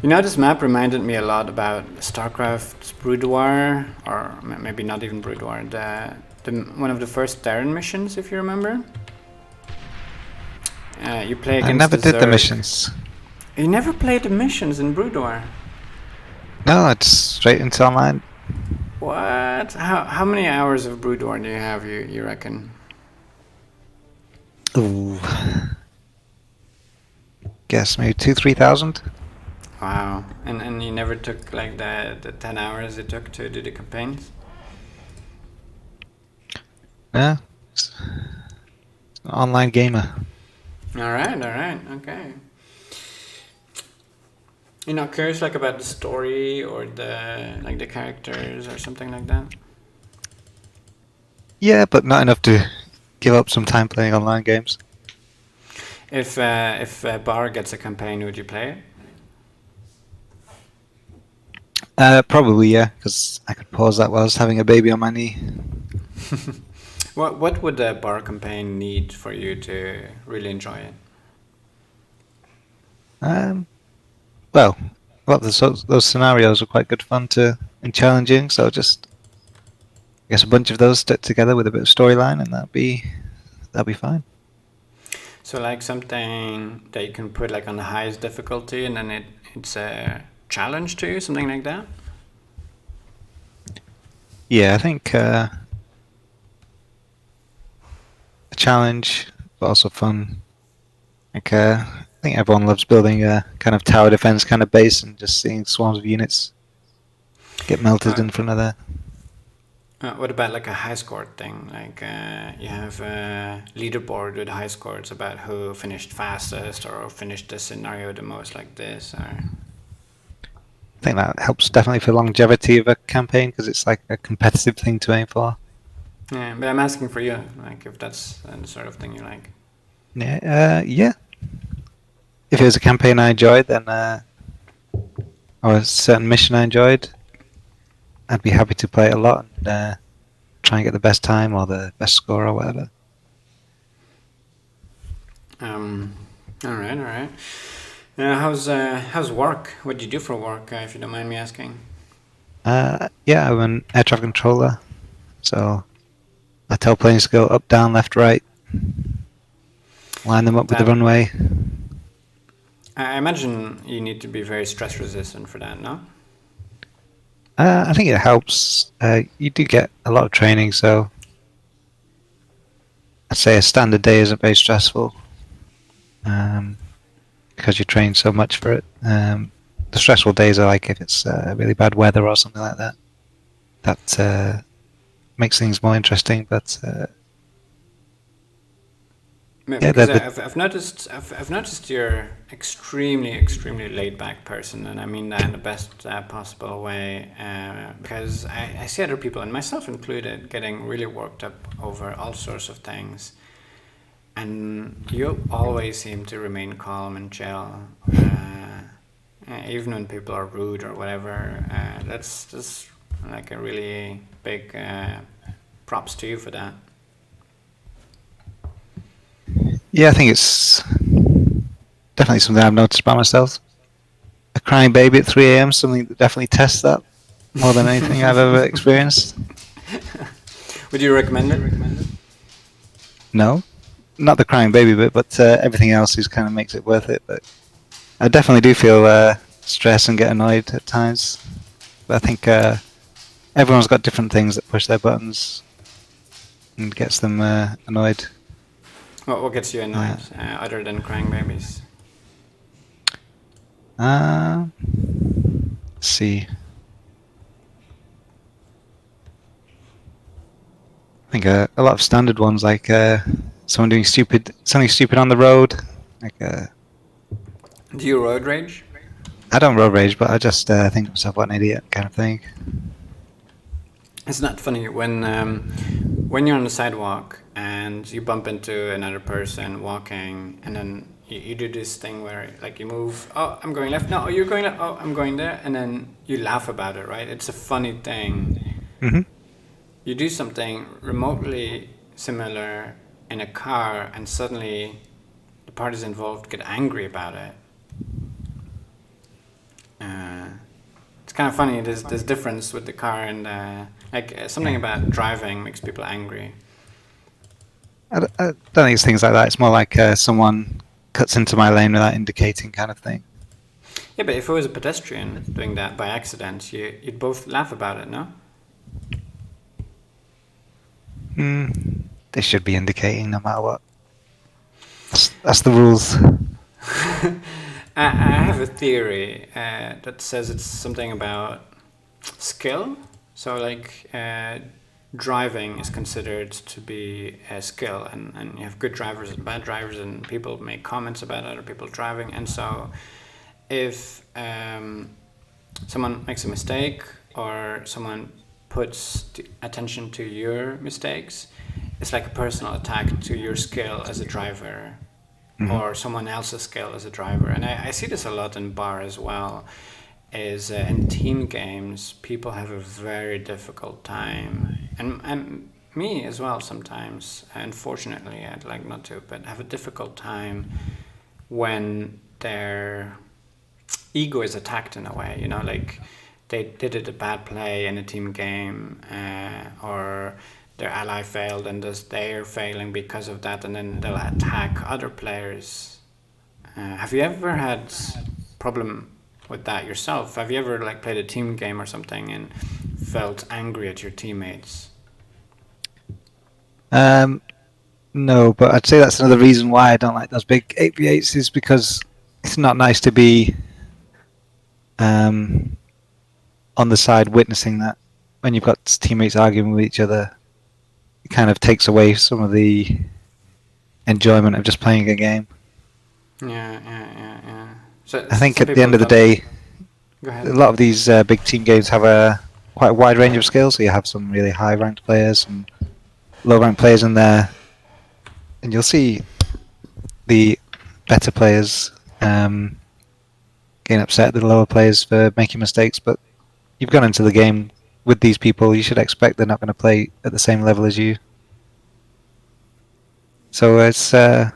You know, this map reminded me a lot about StarCraft's Boudoir, or maybe not even Boudoir, one of the first Terran missions, if you remember. You play against I never did the missions. You never played the missions in Boudoir? No, it's straight into online. What? How many hours of Boudoir do you have, you reckon? Ooh. Guess maybe 2,000-3,000. Wow. And you never took like the 10 hours it took to do the campaigns? Yeah. It's an online gamer. Alright, okay. You're not curious like about the story or the characters or something like that? Yeah, but not enough to give up some time playing online games. If Bar gets a campaign, would you play it? Probably, yeah, because I could pause that while I was having a baby on my knee. What would a Bar campaign need for you to really enjoy it? Well, those scenarios are quite good fun and challenging, so just guess a bunch of those stuck together with a bit of storyline, and that'd be fine. So like something that you can put like on the highest difficulty, and then it's a challenge to you, something like that. Yeah, I think a challenge, but also fun. Like, I think everyone loves building a kind of tower defense kind of base and just seeing swarms of units get melted in front of there. What about like a high score thing? Like you have a leaderboard with high scores about who finished fastest or finished the scenario the most, like this. Or I think that helps definitely for longevity of a campaign because it's like a competitive thing to aim for. yeah, but I'm asking for you, like if that's the sort of thing you like. Yeah. If it was a campaign I enjoyed, then or a certain mission I enjoyed, I'd be happy to play it a lot and try and get the best time or the best score or whatever. All right. How's work? What do you do for work, if you don't mind me asking? Yeah, I'm an air traffic controller, so I tell planes to go up, down, left, right, line them up with the runway. I imagine you need to be very stress resistant for that, no? I think it helps. You do get a lot of training, so I'd say a standard day isn't very stressful because you train so much for it. The stressful days are like if it's really bad weather or something like that. That makes things more interesting, but yeah, Because I've noticed you're extremely laid back person, and I mean that in the best possible way. Because I see other people, and myself included, getting really worked up over all sorts of things, and you always seem to remain calm and chill, even when people are rude or whatever. That's just like a really big props to you for that. yeah, I think it's definitely something I've noticed about myself. A crying baby at 3 a.m. something that definitely tests that more than anything I've ever experienced. Would you recommend it? No, not the crying baby bit, but everything else is kind of makes it worth it. But I definitely do feel stressed and get annoyed at times. But I think everyone's got different things that push their buttons and gets them annoyed. What gets you annoyed, other than crying babies? Let's see. I think a lot of standard ones like someone doing something stupid on the road. Like Do you road rage? I don't road rage, but I just think to myself, what an idiot kind of thing. It's not funny when you're on the sidewalk and you bump into another person walking, and then you do this thing where like you move. Oh, I'm going left. No, you're going left. Oh, I'm going there, and then you laugh about it, right? It's a funny thing. Mm-hmm. You do something remotely similar in a car, and suddenly the parties involved get angry about it. It's kind of funny. There's this difference with the car and something about driving makes people angry. I don't think it's things like that. It's more like someone cuts into my lane without indicating kind of thing. Yeah, but if it was a pedestrian doing that by accident, you'd both laugh about it, no? They should be indicating no matter what. That's the rules. I have a theory that says it's something about skill. So, like, driving is considered to be a skill, and you have good drivers and bad drivers, and people make comments about other people driving. And so, if someone makes a mistake or someone puts attention to your mistakes, it's like a personal attack to your skill as a driver. Mm-hmm. Or someone else's skill as a driver. And I see this a lot in bar as well, is in team games, people have a very difficult time. And me as well sometimes, unfortunately, I'd like not to, but have a difficult time when their ego is attacked in a way, you know, like they did a bad play in a team game, or their ally failed and they're failing because of that, and then they'll attack other players. Have you ever had problem with that yourself? Have you ever like played a team game or something and felt angry at your teammates? No, but I'd say that's another reason why I don't like those big 8v8s is because it's not nice to be on the side witnessing that when you've got teammates arguing with each other. It kind of takes away some of the enjoyment of just playing a game. Yeah. So I think some at the end people of the don't. day, Go ahead. a lot of these big team games have a quite a wide range of skills. So you have some really high ranked players, some low ranked players in there, and you'll see the better players getting upset at the lower players for making mistakes. But you've gone into the game with these people, you should expect they're not going to play at the same level as you. So it's I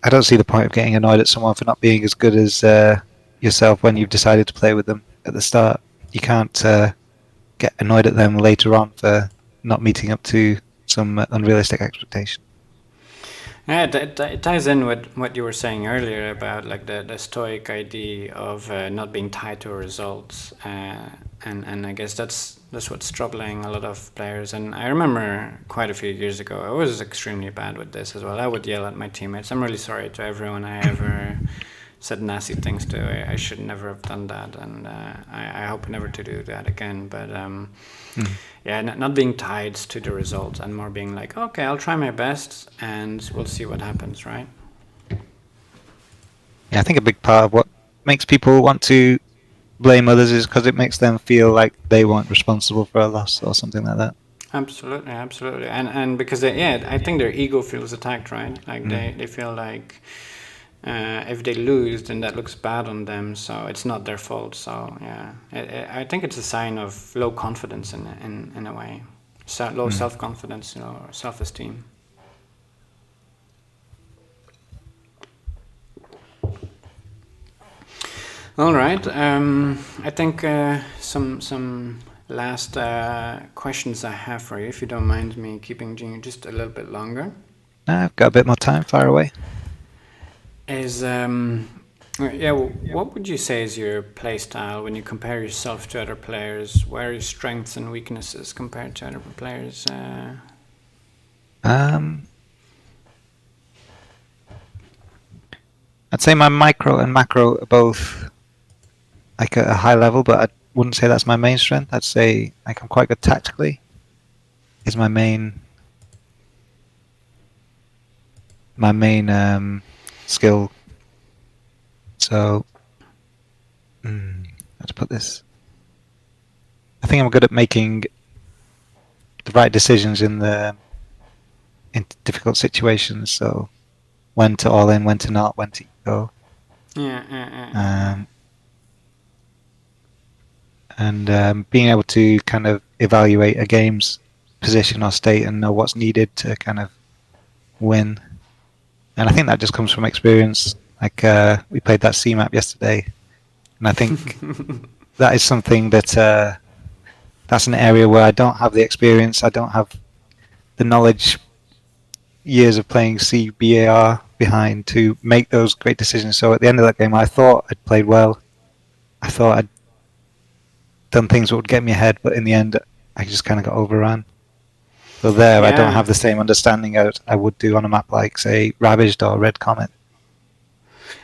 don't see the point of getting annoyed at someone for not being as good as yourself when you've decided to play with them at the start. You can't get annoyed at them later on for not meeting up to some unrealistic expectation. Yeah, it ties in with what you were saying earlier about like the stoic idea of not being tied to a result, and I guess that's what's troubling a lot of players. And I remember quite a few years ago, I was extremely bad with this as well. I would yell at my teammates. I'm really sorry to everyone I ever said nasty things to. I should never have done that, and I hope never to do that again. But yeah, not being tied to the results and more being like, okay, I'll try my best and we'll see what happens, right? Yeah, I think a big part of what makes people want to blame others is because it makes them feel like they weren't responsible for a loss or something like that. Absolutely, and because I think their ego feels attacked, right? Like they feel like if they lose, then that looks bad on them, so it's not their fault. So yeah, I think it's a sign of low confidence in a way, low self confidence, or self esteem. All right. I think some last questions I have for you, if you don't mind me keeping you just a little bit longer. I've got a bit more time. Fire away. Is what would you say is your play style when you compare yourself to other players? Where are your strengths and weaknesses compared to other players? I'd say my micro and macro are both like at a high level, but I wouldn't say that's my main strength. I'd say like I'm quite good tactically. Is my main skill. So, how to put this? I think I'm good at making the right decisions in difficult situations. So, when to all in, when to not, when to go. Yeah. And being able to kind of evaluate a game's position or state and know what's needed to kind of win. And I think that just comes from experience. Like we played that C map yesterday, and I think that is something that that's an area where I don't have the experience. I don't have the knowledge, years of playing CBAR behind to make those great decisions. So at the end of that game, I thought I'd played well. I thought I'd done things that would get me ahead, but in the end, I just kind of got overrun. So there, I don't have the same understanding as I would do on a map like, say, Ravaged or Red Comet.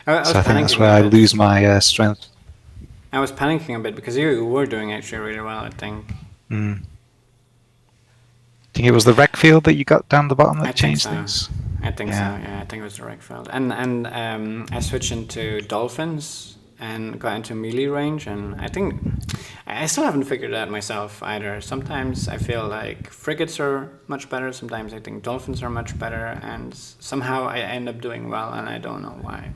So I think that's where I lose my strength. I was panicking a bit because you were doing actually really well, I think. I think it was the wreck field that you got down the bottom that changed things. I think so. Yeah, I think it was the wreck field, and I switched into dolphins and got into melee range, and I think I still haven't figured it out myself either. Sometimes I feel like frigates are much better. Sometimes I think dolphins are much better, and somehow I end up doing well, and I don't know why.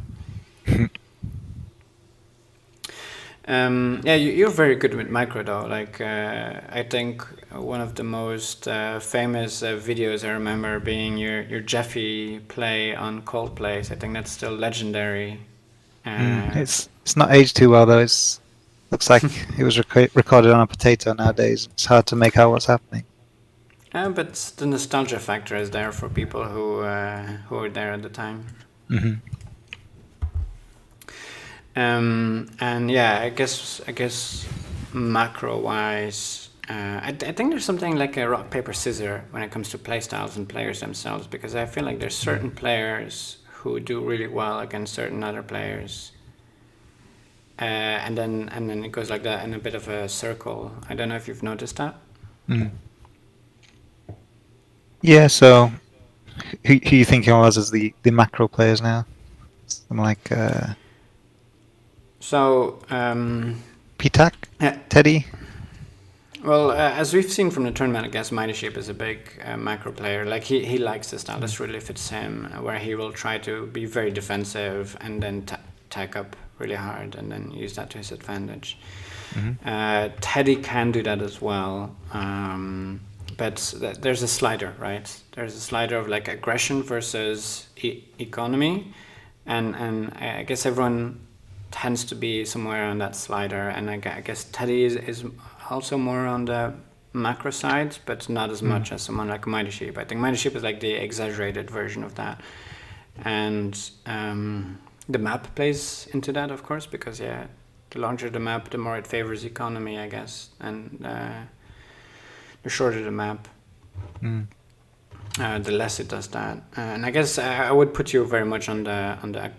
Yeah, you're very good with micro though. Like I think one of the most famous videos I remember being your Jeffy play on Coldplays. I think that's still legendary. It's not aged too well though. It's Looks like it was recorded on a potato nowadays. It's hard to make out what's happening. But the nostalgia factor is there for people who were there at the time. Hmm. And yeah, I guess macro wise, I think there's something like a rock paper scissors when it comes to play styles and players themselves, because I feel like there's certain players who do really well against certain other players. And then it goes like that in a bit of a circle. I don't know if you've noticed that. Mm. Yeah, so who you thinking was as the macro players now? Something like So Pitak, Teddy. well, as we've seen from the tournament, I guess Mighty Sheep is a big macro player. Like he likes the style. This really fits him, where he will try to be very defensive and then tack up really hard and then use that to his advantage. Mm-hmm. Teddy can do that as well, but there's a slider, right? There's a slider of like aggression versus economy, and I guess everyone tends to be somewhere on that slider, and I guess Teddy is also more on the macro side, but not as much as someone like Mighty Sheep. I think Mighty Sheep is like the exaggerated version of that, and the map plays into that, of course, because yeah, the larger the map, the more it favors economy, I guess, and the shorter the map, the less it does that. And I guess I would put you very much on the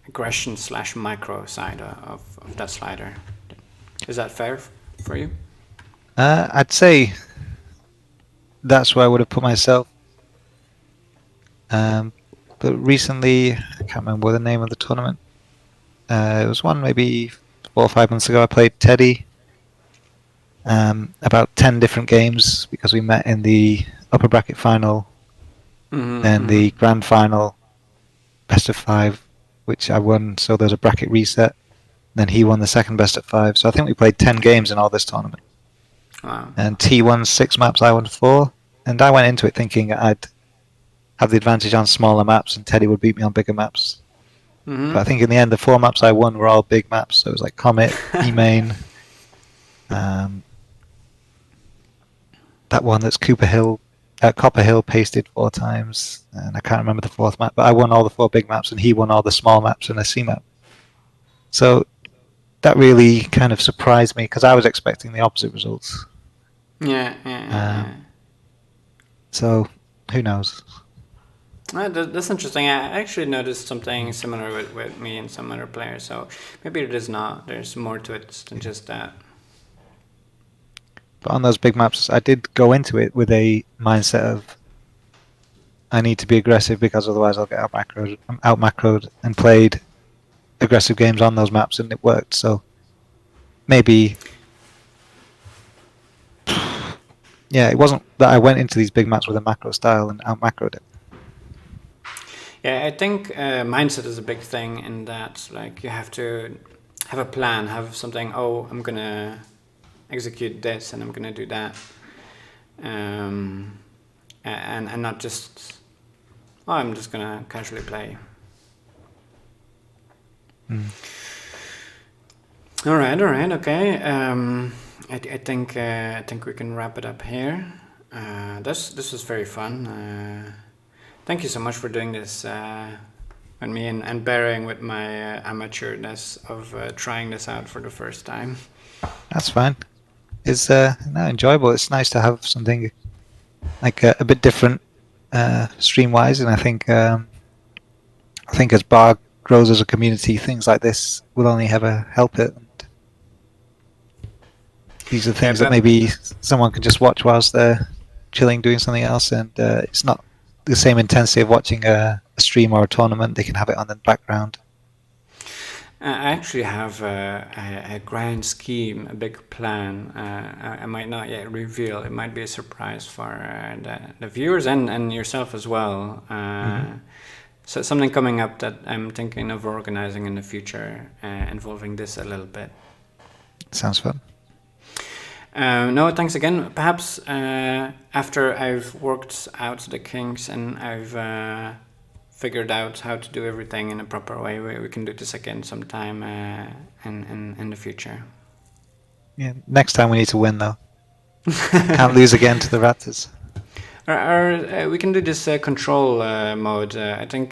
aggression / micro side of that slider. Is that fair for you? I'd say that's where I would have put myself. But recently, I can't remember the name of the tournament. It was one maybe 4 or 5 months ago. I played Teddy. About 10 different games because we met in the upper bracket final, then the grand final, best of 5, which I won. So there's a bracket reset. Then he won the second best of 5. So I think we played 10 games in all this tournament. Wow. And he won 6 maps, I won 4. And I went into it thinking I'd have the advantage on smaller maps and Teddy would beat me on bigger maps. But I think in the end, the 4 maps I won were all big maps. So it was like Comet, E-Main, that one that's Copper Hill pasted 4 times, and I can't remember the 4th map, but I won all the 4 big maps and he won all the small maps and a C map. So that really kind of surprised me because I was expecting the opposite results. Yeah. So who knows? That's interesting. I actually noticed something similar with me and some other players. So maybe it is not. There's more to it than just that. But on those big maps, I did go into it with a mindset of I need to be aggressive because otherwise I'll get out macroed and played aggressive games on those maps and it worked. So maybe, yeah, it wasn't that I went into these big maps with a macro style and out macroed it. Yeah, I think mindset is a big thing in that, like, you have to have a plan, have something. Oh, I'm gonna execute this and I'm gonna do that, and not just I'm just gonna casually play. All right, okay. I think we can wrap it up here. This was very fun. Thank you so much for doing this with me and bearing with my amateurness of trying this out for the first time. That's fine. It's enjoyable. It's nice to have something like a bit different stream-wise, and I think as Bar grows as a community, things like this will only ever help it. And these are things that maybe someone can just watch whilst they're chilling, doing something else, and it's not the same intensity of watching a stream or a tournament. They can have it on the background. I actually have a grand scheme, a big plan. I might not yet reveal. It might be a surprise for the viewers and yourself as well. So something coming up that I'm thinking of organizing in the future, involving this a little bit. Sounds fun. No, thanks again. Perhaps after I've worked out the kinks and I've figured out how to do everything in a proper way, we can do this again sometime in the future. Yeah. Next time we need to win though. Can't lose again to the Raptors. We can do this control mode. I think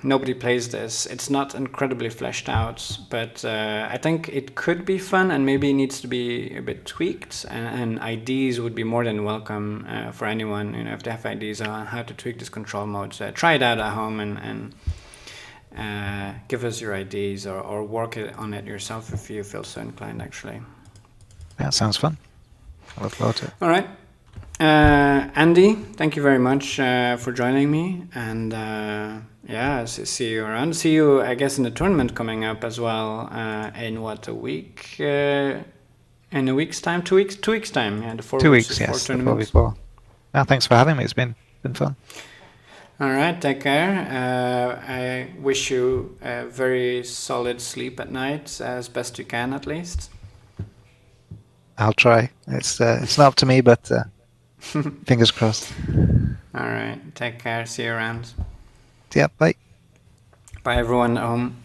nobody plays this. It's not incredibly fleshed out, but I think it could be fun and maybe needs to be a bit tweaked. And IDs would be more than welcome for anyone. If they have ideas on how to tweak this control mode, so try it out at home and give us your ideas or work on it yourself if you feel so inclined. Actually, That sounds fun. I look forward to it. all right. Andy, thank you very much for joining me, and see you around. See you, I guess, in the tournament coming up as well. In what, a week? In a week's time? 2 weeks? 2 weeks time. Yeah, the 4 2 weeks, weeks, four yes. tournaments. Before. No, thanks for having me. It's been fun. All right, take care. I wish you a very solid sleep at night, as best you can, at least. I'll try. It's not up to me, but fingers crossed. All right, take care. See you around. Yeah, bye. Bye, everyone at home.